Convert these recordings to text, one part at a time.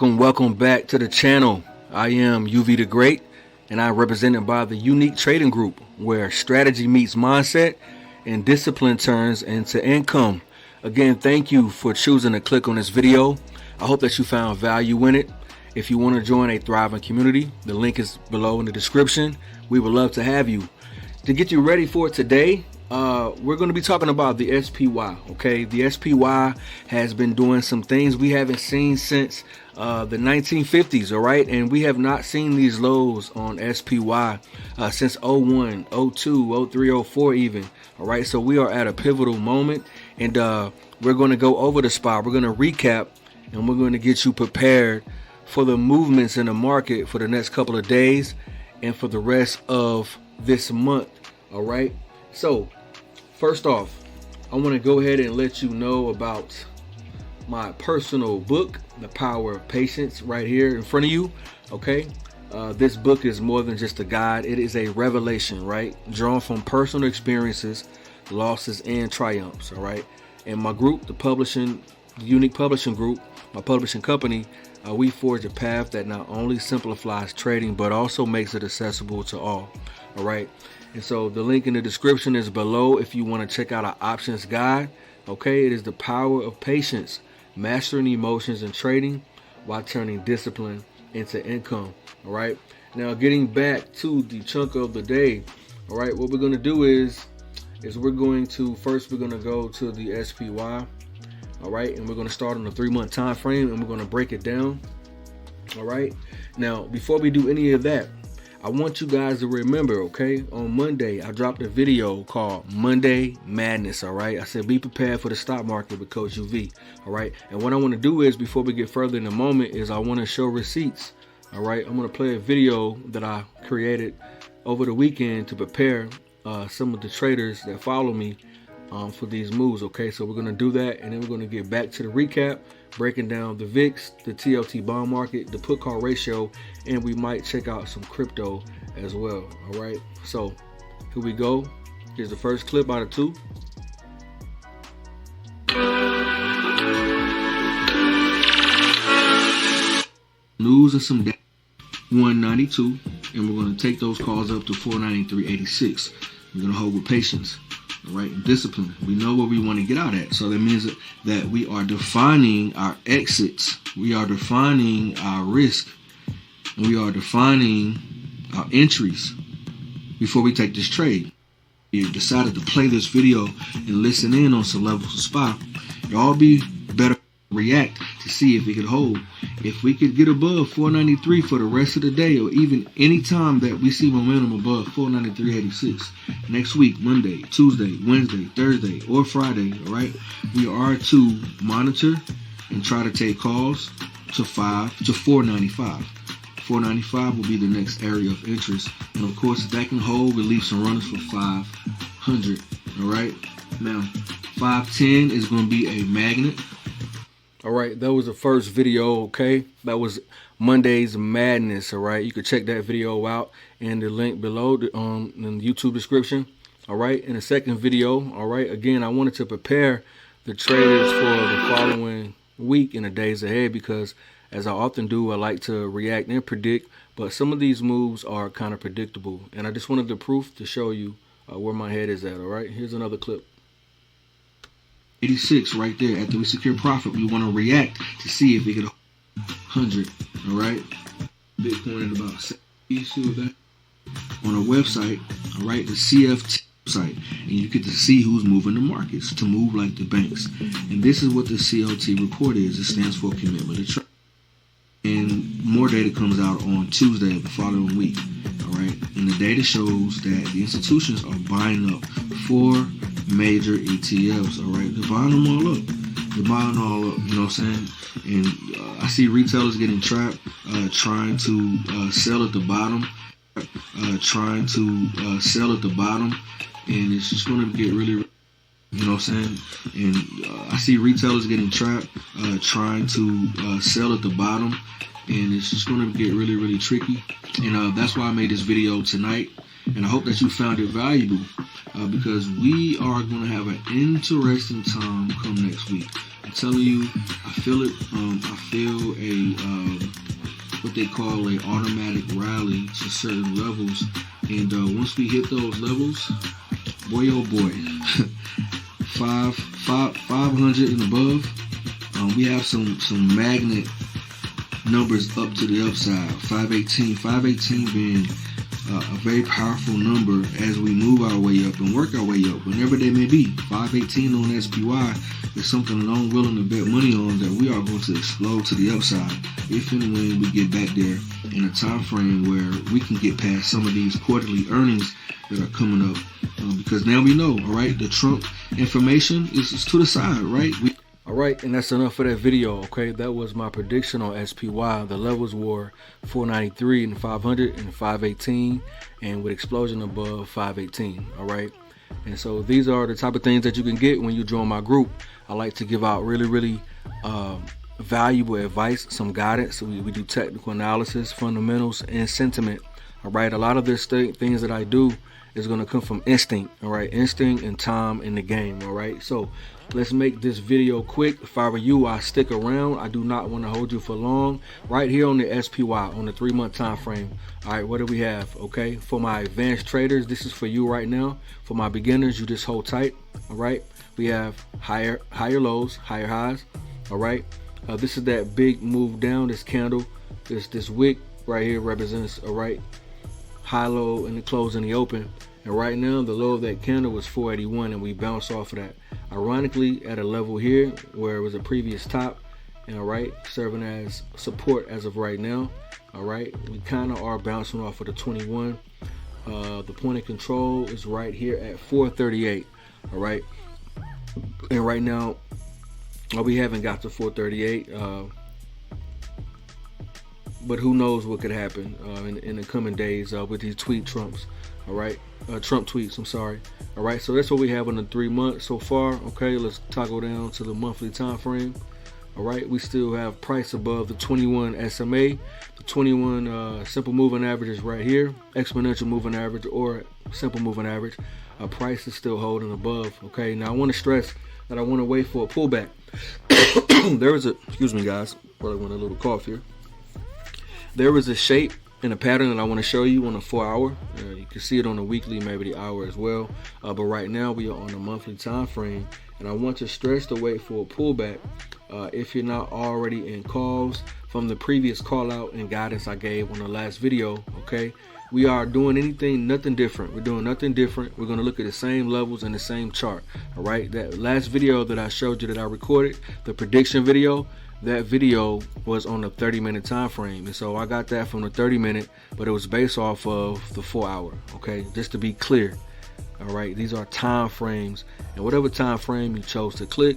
Welcome back to the channel. I am UV the Great, and I'm represented by the Unique Trading Group, where strategy meets mindset and discipline turns into income. Again, thank you for choosing to click on this video. I hope that you found value in it. If you want to join a thriving community, the link is below in the description. We would love to have you. To get you ready for today, we're going to be talking about the SPY. Okay, the SPY has been doing some things we haven't seen since the 1950s. All right, and we have not seen these lows on SPY since 01, 02, 03, 04 even. All right, so we are at a pivotal moment, and we're going to go over the SPY. We're going to recap, and we're going to get you prepared for the movements in the market for the next couple of days and for the rest of this month. All right, so first off, I want to go ahead and let you know about my personal book, The Power of Patience, right here in front of you. Okay, this book is more than just a guide. It is a revelation, right, drawn from personal experiences, losses, and triumphs. All right, and my group, the Unique Publishing Group, my publishing company, we forge a path that not only simplifies trading but also makes it accessible to all. All right, and so the link in the description is below if you want to check out our options guide. Okay, it is The Power of Patience, mastering emotions in trading while turning discipline into income. All right, now getting back to the chunk of the day. All right, what we're going to do is we're going to go to the SPY. All right, and we're going to start on a 3-month time frame, and we're going to break it down. All right, now before we do any of that, I want you guys to remember, okay, on Monday I dropped a video called Monday Madness. All right, I said be prepared for the stock market with Coach UV. All right, and what I want to do is, before we get further in the moment, is I want to show receipts. All right, I'm going to play a video that I created over the weekend to prepare some of the traders that follow me for these moves. Okay, so we're going to do that, and then we're going to get back to the recap, breaking down the VIX, the TLT bond market, the put call ratio, and we might check out some crypto as well. All right, so here we go. Here's the first clip out of 2. News and some data. 192, and we're going to take those calls up to 493.86. We're going to hold with patience. All right, and discipline. We know where we want to get out at. So that means that we are defining our exits. We are defining our risk. And we are defining our entries before we take this trade. You decided to play this video and listen in on some levels of SPY. It'll all be better react to see if it could hold. If we could get above 493 for the rest of the day, or even any time that we see momentum above 493.86 next week, Monday, Tuesday, Wednesday, Thursday, or Friday, all right, we are to monitor and try to take calls to 495. 495 will be the next area of interest, and of course, if that can hold, we leave some runners for 500. All right, now 510 is going to be a magnet. All right, that was the first video. Okay, that was Monday's Madness. All right, you can check that video out in the link below in the YouTube description. All right, in the second video, all right, again, I wanted to prepare the traders for the following week and the days ahead, because as I often do, I like to react and predict, but some of these moves are kind of predictable, and I just wanted the proof to show you where my head is at. All right, here's another clip. 86 right there. After we secure profit, we want to react to see if it could 100. All right, Bitcoin at about 70. You see that on a website, all right, the CFT site, and you get to see who's moving the markets to move like the banks. And this is what the CLT report is. It stands for commitment to trade. And more data comes out on Tuesday of the following week. All right, and the data shows that the institutions are buying up 4 major ETFs. All right, they're buying them all up. They're buying all up. You know what I'm saying? And I see retailers getting trapped, trying to sell at the bottom, and it's just going to get really. You know what I'm saying? And I see retailers getting trapped, trying to sell at the bottom, and it's just going to get really, really tricky. And that's why I made this video tonight. and I hope that you found it valuable, because we are going to have an interesting time come next week. I'm telling you, I feel it. I feel a what they call a automatic rally to certain levels, and once we hit those levels, boy oh boy, 500 and above, we have some magnet numbers up to the upside. 518 being a very powerful number as we move our way up and work our way up, whenever they may be. 518 on SPY is something that I'm willing to bet money on that we are going to explode to the upside if and when we get back there in a time frame where we can get past some of these quarterly earnings that are coming up, because now we know, all right, the Trump information is to the side, right? Alright, and that's enough for that video, okay? That was my prediction on SPY. The levels were 493 and 500 and 518, and with explosion above 518, alright? And so these are the type of things that you can get when you join my group. I like to give out really valuable advice, some guidance. We do technical analysis, fundamentals, and sentiment, alright? A lot of this things that I do is going to come from instinct, alright? Instinct and time in the game, alright? So let's make this video quick. If I were you, I stick around. I do not want to hold you for long. Right here on the SPY, on the 3-month time frame. All right, what do we have? Okay, for my advanced traders, this is for you right now. For my beginners, you just hold tight. All right, we have higher lows, higher highs. All right, this is that big move down. This candle, this wick right here represents a high low in the close and the open. And right now, the low of that candle was 481, and we bounced off of that. Ironically, at a level here where it was a previous top, and serving as support as of right now. All right, we kind of are bouncing off of the 21. The point of control is right here at 438. All right, and right now, we haven't got to 438. But who knows what could happen in the coming days with these tweet Trumps. All right, Trump tweets, I'm sorry. All right, so that's what we have in the 3 months so far. Okay, let's toggle down to the monthly time frame. All right, we still have price above the 21 SMA. The 21 simple moving average is right here. Exponential moving average or simple moving average. Price is still holding above. Okay, now I want to stress that I want to wait for a pullback. There is a, excuse me guys, probably want a little cough here. There is a shape and a pattern that I want to show you on a 4-hour. You can see it on the weekly, maybe the hour as well. But right now we are on a monthly time frame, and I want to stress to wait for a pullback. If you're not already in calls from the previous call out and guidance I gave on the last video, okay, we are doing nothing different. We're doing nothing different. We're going to look at the same levels and the same chart. All right, that last video that I showed you that I recorded, the prediction video, that video was on the 30-minute time frame, and so I got that from the 30-minute, but it was based off of the 4-hour. Okay, just to be clear. All right, these are time frames, and whatever time frame you chose to click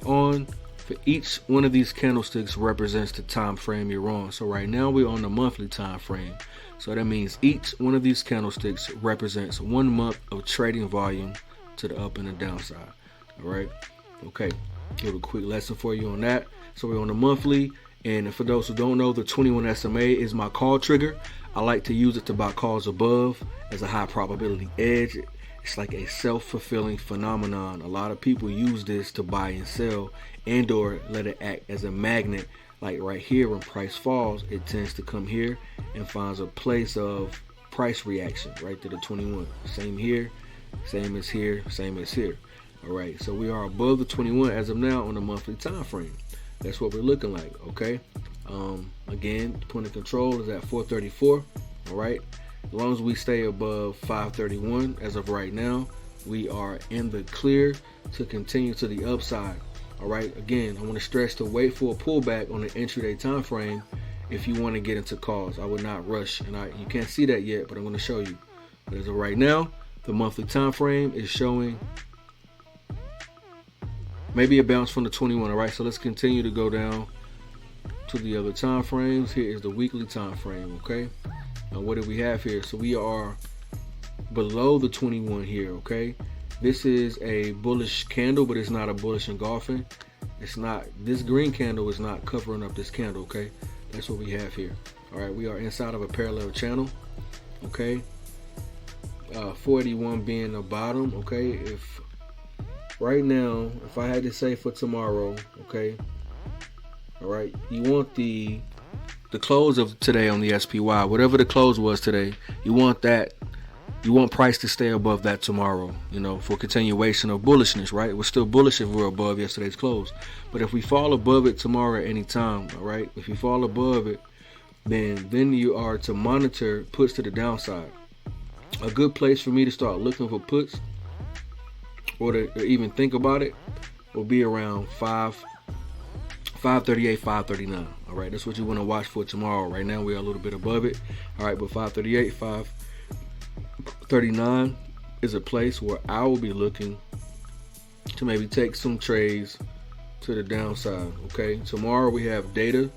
on, for each one of these candlesticks represents the time frame you're on. So right now we're on the monthly time frame, so that means each one of these candlesticks represents 1 month of trading volume to the up and the downside. All right, okay, give a quick lesson for you on that. So we're on the monthly, and for those who don't know, the 21 SMA is my call trigger. I like to use it to buy calls above as a high probability edge. It's like a self-fulfilling phenomenon. A lot of people use this to buy and sell, and or let it act as a magnet. Like right here, when price falls, it tends to come here and finds a place of price reaction right to the 21. Same here, same as here, same as here. All right, so we are above the 21 as of now on the monthly time frame. That's what we're looking like. Okay, again, the point of control is at 434. All right, as long as we stay above 531 as of right now, we are in the clear to continue to the upside. All right, again, I want to stress to wait for a pullback on the intraday time frame if you want to get into calls. I would not rush, and you can't see that yet, but I'm going to show you. But as of right now, the monthly time frame is showing maybe a bounce from the 21. All right, so let's continue to go down to the other time frames. Here is the weekly time frame. Okay, now what do we have here? So we are below the 21 here. Okay, this is a bullish candle, but it's not a bullish engulfing. It's not, this green candle is not covering up this candle. Okay, that's what we have here. All right, we are inside of a parallel channel. Okay, 481 being the bottom. Okay, if right now, if I had to say for tomorrow, okay, all right, you want the close of today on the SPY, whatever the close was today, you want that. You want price to stay above that tomorrow, for continuation of bullishness, right? We're still bullish if we're above yesterday's close. But if we fall above it tomorrow at any time, all right, if you fall above it, then you are to monitor puts to the downside. A good place for me to start looking for puts or to even think about it will be around 538, 539. All right, that's what you want to watch for tomorrow. Right now we're a little bit above it. All right, but 538, 539 is a place where I will be looking to maybe take some trades to the downside. Okay, tomorrow we have data.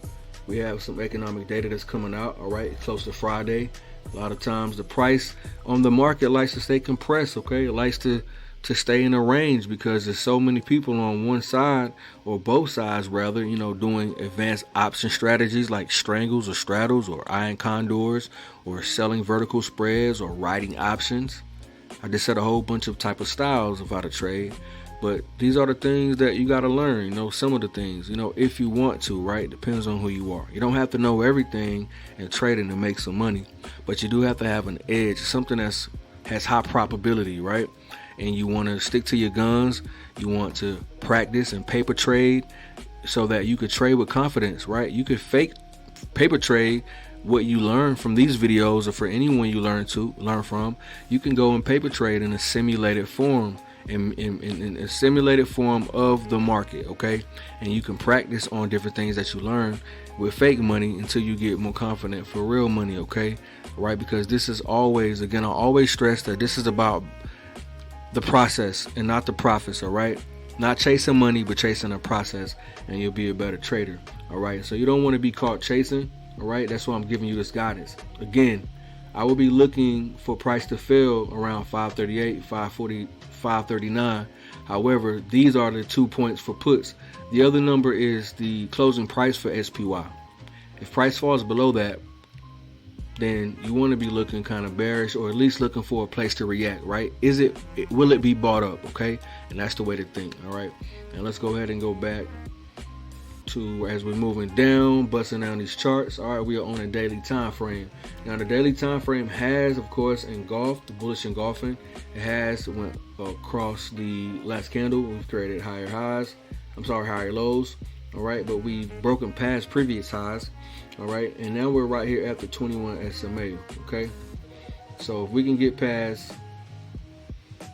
We have some economic data that's coming out. All right, close to Friday. A lot of times the price on the market likes to stay compressed. Okay, it likes to stay in a range because there's so many people on one side, or both sides rather, doing advanced option strategies like strangles or straddles or iron condors, or selling vertical spreads or writing options. I just said a whole bunch of type of styles of how to trade, but these are the things that you got to learn, some of the things, if you want to, right? Depends on who you are. You don't have to know everything in trading to make some money, but you do have to have an edge, something has high probability, right? And you want to stick to your guns. You want to practice and paper trade so that you could trade with confidence, right? You could fake paper trade what you learn from these videos, or for anyone you learn from. You can go and paper trade in a simulated form, in a simulated form of the market, okay? And you can practice on different things that you learn with fake money until you get more confident for real money, okay? Right? Because this is always, again, I always stress that this is about the process and not the profits, all right? Not chasing money, but chasing a process, and you'll be a better trader, all right? So you don't want to be caught chasing, all right? That's why I'm giving you this guidance. Again, I will be looking for price to fail around 538, 540, 539. However, these are the 2 points for puts. The other number is the closing price for SPY. If price falls below that, then you want to be looking kind of bearish, or at least looking for a place to react, right? Will it be bought up, okay? And that's the way to think, all right? And let's go ahead and go back to, as we're moving down, busting down these charts. All right, we are on a daily time frame. Now the daily time frame has, of course, engulfed the bullish engulfing. It has went across the last candle. We've created higher lows, all right? But we've broken past previous highs. All right, and now we're right here at the 21 SMA, okay? So if we can get past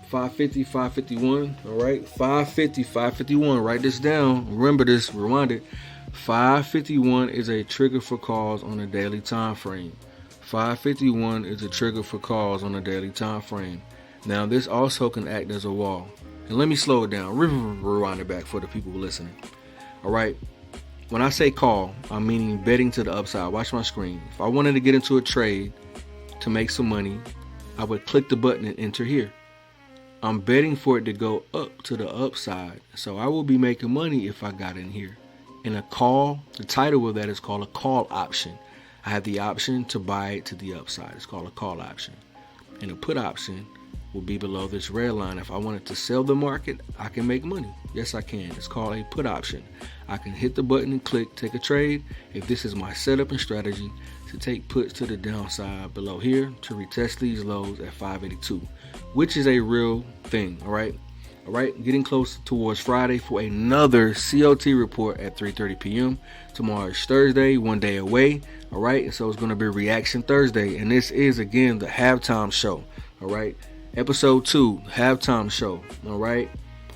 550, 551, all right? 550, 551, write this down. Remember this, rewind it. 551 is a trigger for calls on a daily time frame. 551 is a trigger for calls on a daily time frame. Now this also can act as a wall. And let me slow it down, rewind it back for the people listening. All right. When I say call, I'm meaning betting to the upside. Watch my screen. If I wanted to get into a trade to make some money, I would click the button and enter here. I'm betting for it to go up to the upside. So I will be making money if I got in here. And a call, the title of that is called a call option. I have the option to buy it to the upside. It's called a call option. And a put option will be below this red line. If I wanted to sell the market, I can make money. Yes, I can. It's called a put option. I can hit the button and click, take a trade. If this is my setup and strategy to take puts to the downside below here to retest these lows at 582, which is a real thing, all right? All right, getting close towards Friday for another COT report at 3:30 p.m. Tomorrow is Thursday, one day away, all right? And so it's going to be Reaction Thursday, and this is, again, the halftime show, all right? Episode 2, halftime show, all right?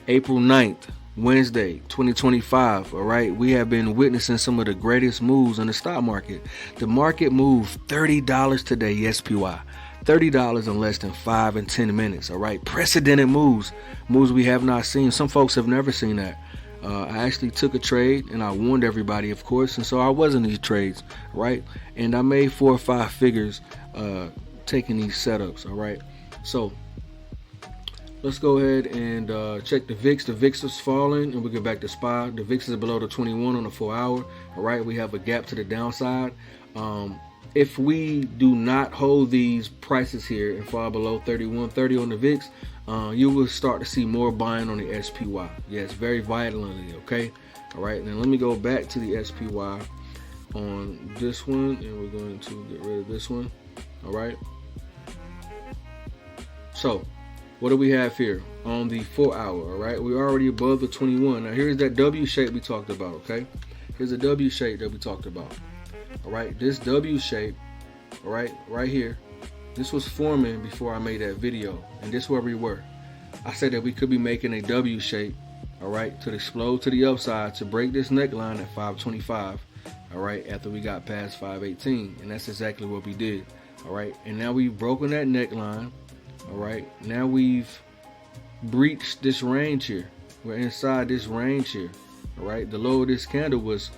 April 9th, Wednesday, 2025, all right? We have been witnessing some of the greatest moves in the stock market. The market moved $30 today, SPY. $30 in less than 5 and 10 minutes, all right? Precedented moves we have not seen. Some folks have never seen that. I actually took a trade, and I warned everybody, of course, and so I was in these trades, right? And I made 4 or 5 figures taking these setups, all right? So let's go ahead and check the VIX. The VIX is falling, and we'll get back to SPY. The VIX is below the 21 on the 4 hour. All right, we have a gap to the downside. if we do not hold these prices here and fall below 31.30 on the VIX, you will start to see more buying on the SPY. Yes, very violently, okay? All right, now let me go back to the SPY on this one, and we're going to get rid of this one. All right. So, what do we have here on the 4 hour? All right, we're already above the 21. Now, here's that W shape we talked about, okay? Here's a W shape that we talked about. All right, this W shape, all right, right here, this was forming before I made that video, and this is where we were. I said that we could be making a W shape, all right, to explode to the upside to break this neckline at 525, all right, after we got past 518, and that's exactly what we did, all right. And now we've broken that neckline, all right. Now we've breached this range here. We're inside this range here, all right. The low of this candle was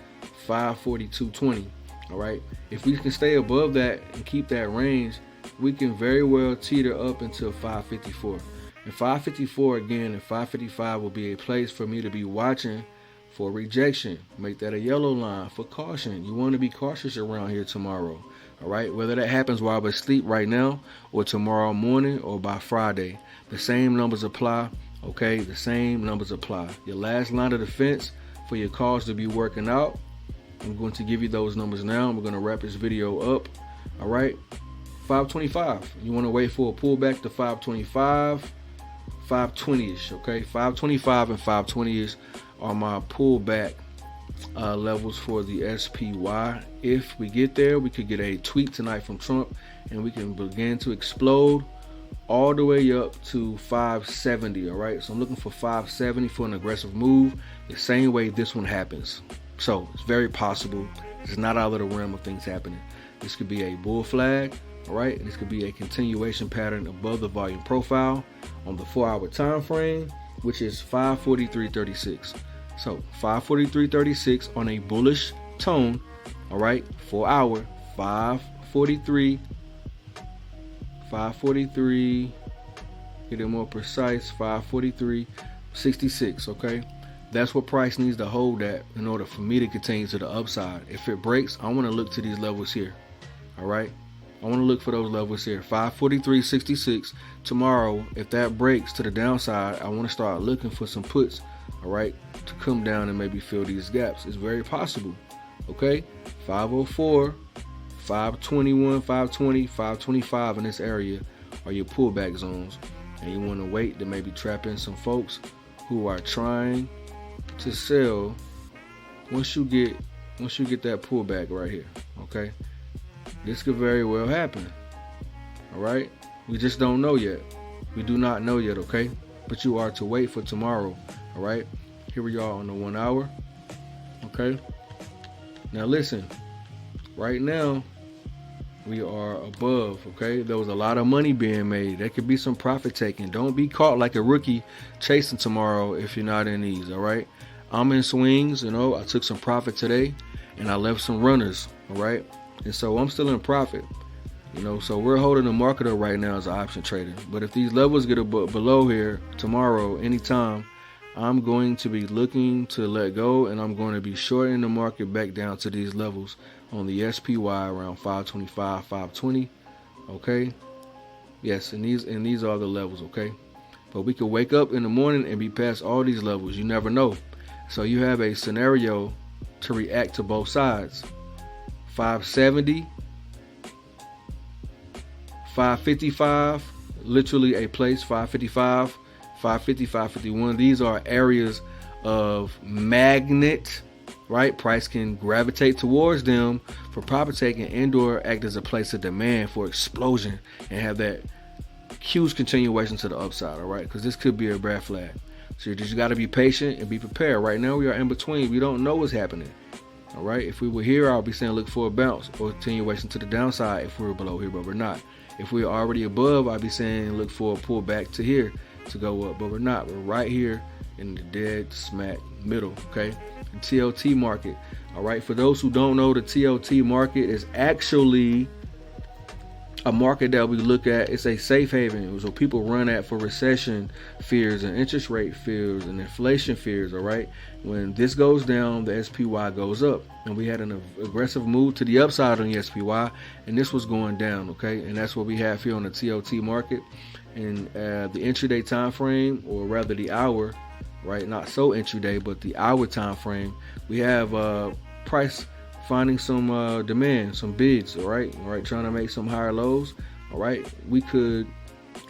542.20. All right, if we can stay above that and keep that range, we can very well teeter up until 554. And 554 again and 555 will be a place for me to be watching for rejection. Make that a yellow line for caution. You want to be cautious around here tomorrow. All right, whether that happens while we're asleep right now or tomorrow morning or by Friday, the same numbers apply. Okay, the same numbers apply. Your last line of defense for your calls to be working out, I'm going to give you those numbers now. We're going to wrap this video up. All right, 525. You want to wait for a pullback to 525, 520-ish. Okay, 525 and 520-ish are my pullback levels for the SPY. If we get there, we could get a tweet tonight from Trump, and we can begin to explode all the way up to 570. All right, so I'm looking for 570 for an aggressive move, the same way this one happens. So it's very possible. It's not out of the realm of things happening. This could be a bull flag, all right? This could be a continuation pattern above the volume profile on the 4 hour time frame, which is 543.36. So 543.36 on a bullish tone, all right? 4 hour, 543, get it more precise, 543.66, okay? That's what price needs to hold at in order for me to continue to the upside. If it breaks, I want to look to these levels here. All right. I want to look for those levels here. 543.66 tomorrow. If that breaks to the downside, I want to start looking for some puts. All right. To come down and maybe fill these gaps. It's very possible. Okay. 504, 521, 520, 525 in this area are your pullback zones. And you want to wait to maybe trap in some folks who are trying to sell once you get that pullback right here. Okay, this could very well happen. All right, we just don't know yet. We do not know yet. Okay, but you are to wait for tomorrow. All right, here we are on the 1 hour. Okay, now listen, right now we are above. Okay, there was a lot of money being made. There could be some profit taking. Don't be caught like a rookie chasing tomorrow if you're not in these. All right, I'm in swings. You know, I took some profit today and I left some runners. All right, and so I'm still in profit. You know, so we're holding the market up right now as an option trader. But if these levels get below here tomorrow, anytime, I'm going to be looking to let go, and I'm going to be shorting the market back down to these levels on the SPY around 525, 520. Okay, yes, and these are the levels. Okay, but we could wake up in the morning and be past all these levels. You never know. So you have a scenario to react to both sides. 570, 555, literally a place. 555, 550, 551. These are areas of magnet, right? Price can gravitate towards them for profit taking and/or act as a place of demand for explosion and have that huge continuation to the upside, all right? Because this could be a red flag. So you just got to be patient and be prepared. Right now we are in between. We don't know what's happening, all right? If we were here, I'll be saying look for a bounce or continuation to the downside if we were below here, but we're not. If we're already above, I'll be saying look for a pullback to here to go up, but we're not. We're right here in the dead smack middle, okay? The TLT market, all right? For those who don't know, the TLT market is actually a market that we look at, it's a safe haven. So people run at for recession fears and interest rate fears and inflation fears, all right? When this goes down, the SPY goes up. And we had an aggressive move to the upside on the SPY, and this was going down, okay? And that's what we have here on the TOT market. And the intraday time frame, or rather the hour, right? Not so intraday, but the hour time frame, we have price finding some demand, some bids, all right, trying to make some higher lows, all right. We could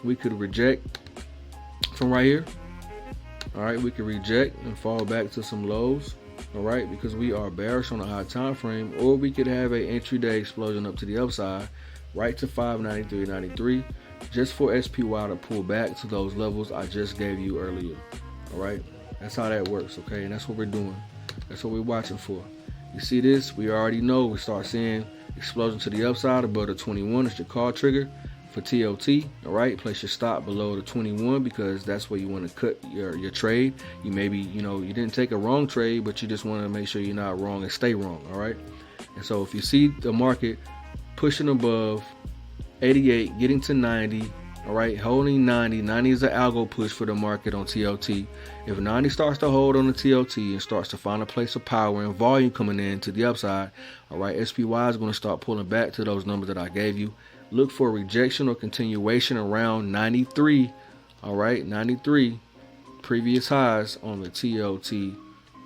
reject from right here, all right. We could reject and fall back to some lows, all right, because we are bearish on a high time frame, or we could have a intraday explosion up to the upside, right to 593.93, just for SPY to pull back to those levels I just gave you earlier, all right. That's how that works, okay, and that's what we're doing. That's what we're watching for. You see this, we already know. We start seeing explosion to the upside above the 21. It's your call trigger for TOT, all right. Place your stop below the 21 because that's where you want to cut your trade. You maybe, you didn't take a wrong trade, but you just want to make sure you're not wrong and stay wrong, all right. And so if you see the market pushing above 88, getting to 90, all right, holding 90 is an algo push for the market on TOT. If 90 starts to hold on the TOT and starts to find a place of power and volume coming in to the upside, all right, SPY is going to start pulling back to those numbers that I gave you. Look for rejection or continuation around 93, all right, 93 previous highs on the TOT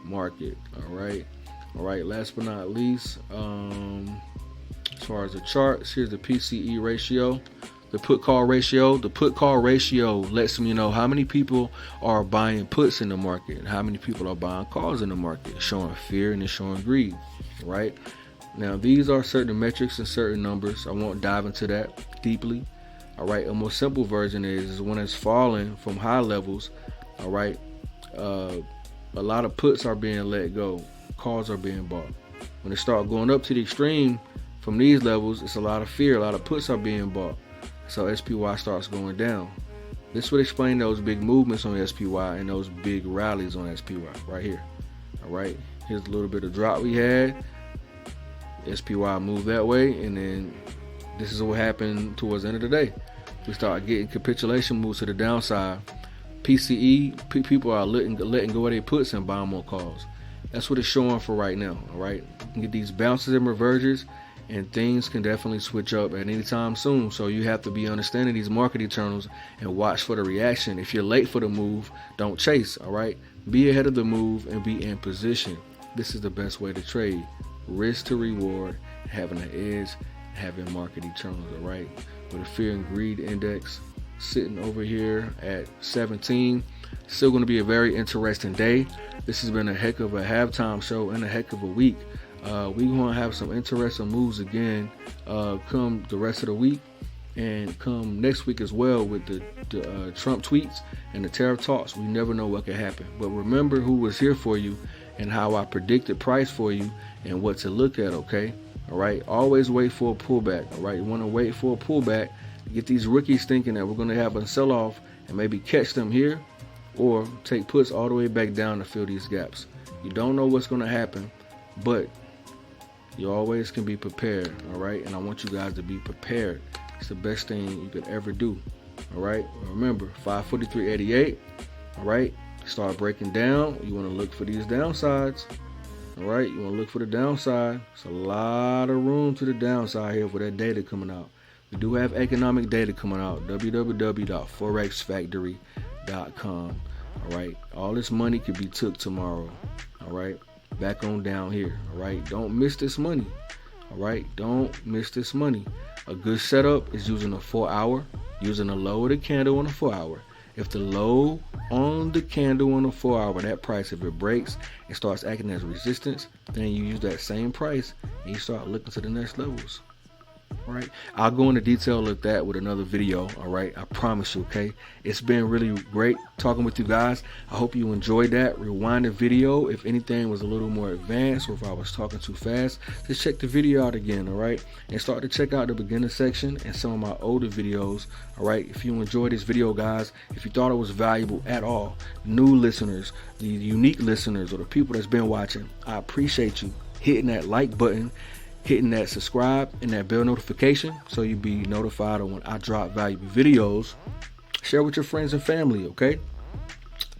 market, all right. Last but not least, as far as the charts, here's the PCE ratio. The put call ratio. The put call ratio lets me know how many people are buying puts in the market and how many people are buying calls in the market, showing fear and it's showing greed, right? Now, these are certain metrics and certain numbers. I won't dive into that deeply, all right? A more simple version is when it's falling from high levels, all right? A lot of puts are being let go. Calls are being bought. When it starts going up to the extreme from these levels, it's a lot of fear. A lot of puts are being bought. So SPY starts going down. This would explain those big movements on SPY and those big rallies on SPY right here. All right, here's a little bit of drop we had. SPY moved that way, and then this is what happened towards the end of the day. We start getting capitulation moves to the downside. PCE, people are letting go of their puts and buying more calls. That's what it's showing for right now. All right, you can get these bounces and reverges, and things can definitely switch up at any time soon. So you have to be understanding these market eternals and watch for the reaction. If you're late for the move, don't chase, all right? Be ahead of the move and be in position. This is the best way to trade. Risk to reward, having an edge, having market eternals, all right? With a fear and greed index sitting over here at 17. Still going to be a very interesting day. This has been a heck of a halftime show and a heck of a week. We're going to have some interesting moves again come the rest of the week and come next week as well with the Trump tweets and the tariff talks. We never know what could happen. But remember who was here for you and how I predicted price for you and what to look at, okay? All right, always wait for a pullback, all right? You want to wait for a pullback. Get these rookies thinking that we're going to have a sell-off and maybe catch them here or take puts all the way back down to fill these gaps. You don't know what's going to happen, but you always can be prepared, all right? And I want you guys to be prepared. It's the best thing you could ever do, all right? Remember, 543.88, all right? Start breaking down. You want to look for these downsides, all right? You want to look for the downside. It's a lot of room to the downside here for that data coming out. We do have economic data coming out, www.forexfactory.com, all right? All this money could be took tomorrow, all right? Back on down here, all right? Don't miss this money, all right? Don't miss this money. A good setup is using a 4 hour, using the low of the candle on a 4 hour. If the low on the candle on a 4 hour, that price, if it breaks and starts acting as resistance, then you use that same price and you start looking to the next levels. All right, I'll go into detail of that with another video. All right, I promise you. Okay, it's been really great talking with you guys. I hope you enjoyed that. Rewind the video if anything was a little more advanced or if I was talking too fast. Just check the video out again. All right, and start to check out the beginner section and some of my older videos. All right, if you enjoyed this video, guys, if you thought it was valuable at all, new listeners, the unique listeners, or the people that's been watching, I appreciate you hitting that like button. hitting that subscribe and that bell notification so you'll be notified of when I drop valuable videos. Share with your friends and family, okay?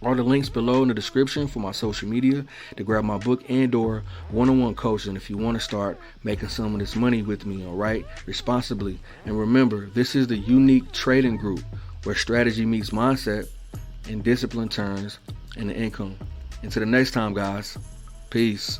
All the links below in the description for my social media to grab my book and/or one-on-one coaching if you want to start making some of this money with me, all right? Responsibly. And remember, this is the unique trading group where strategy meets mindset and discipline turns into income. Until the next time, guys. Peace.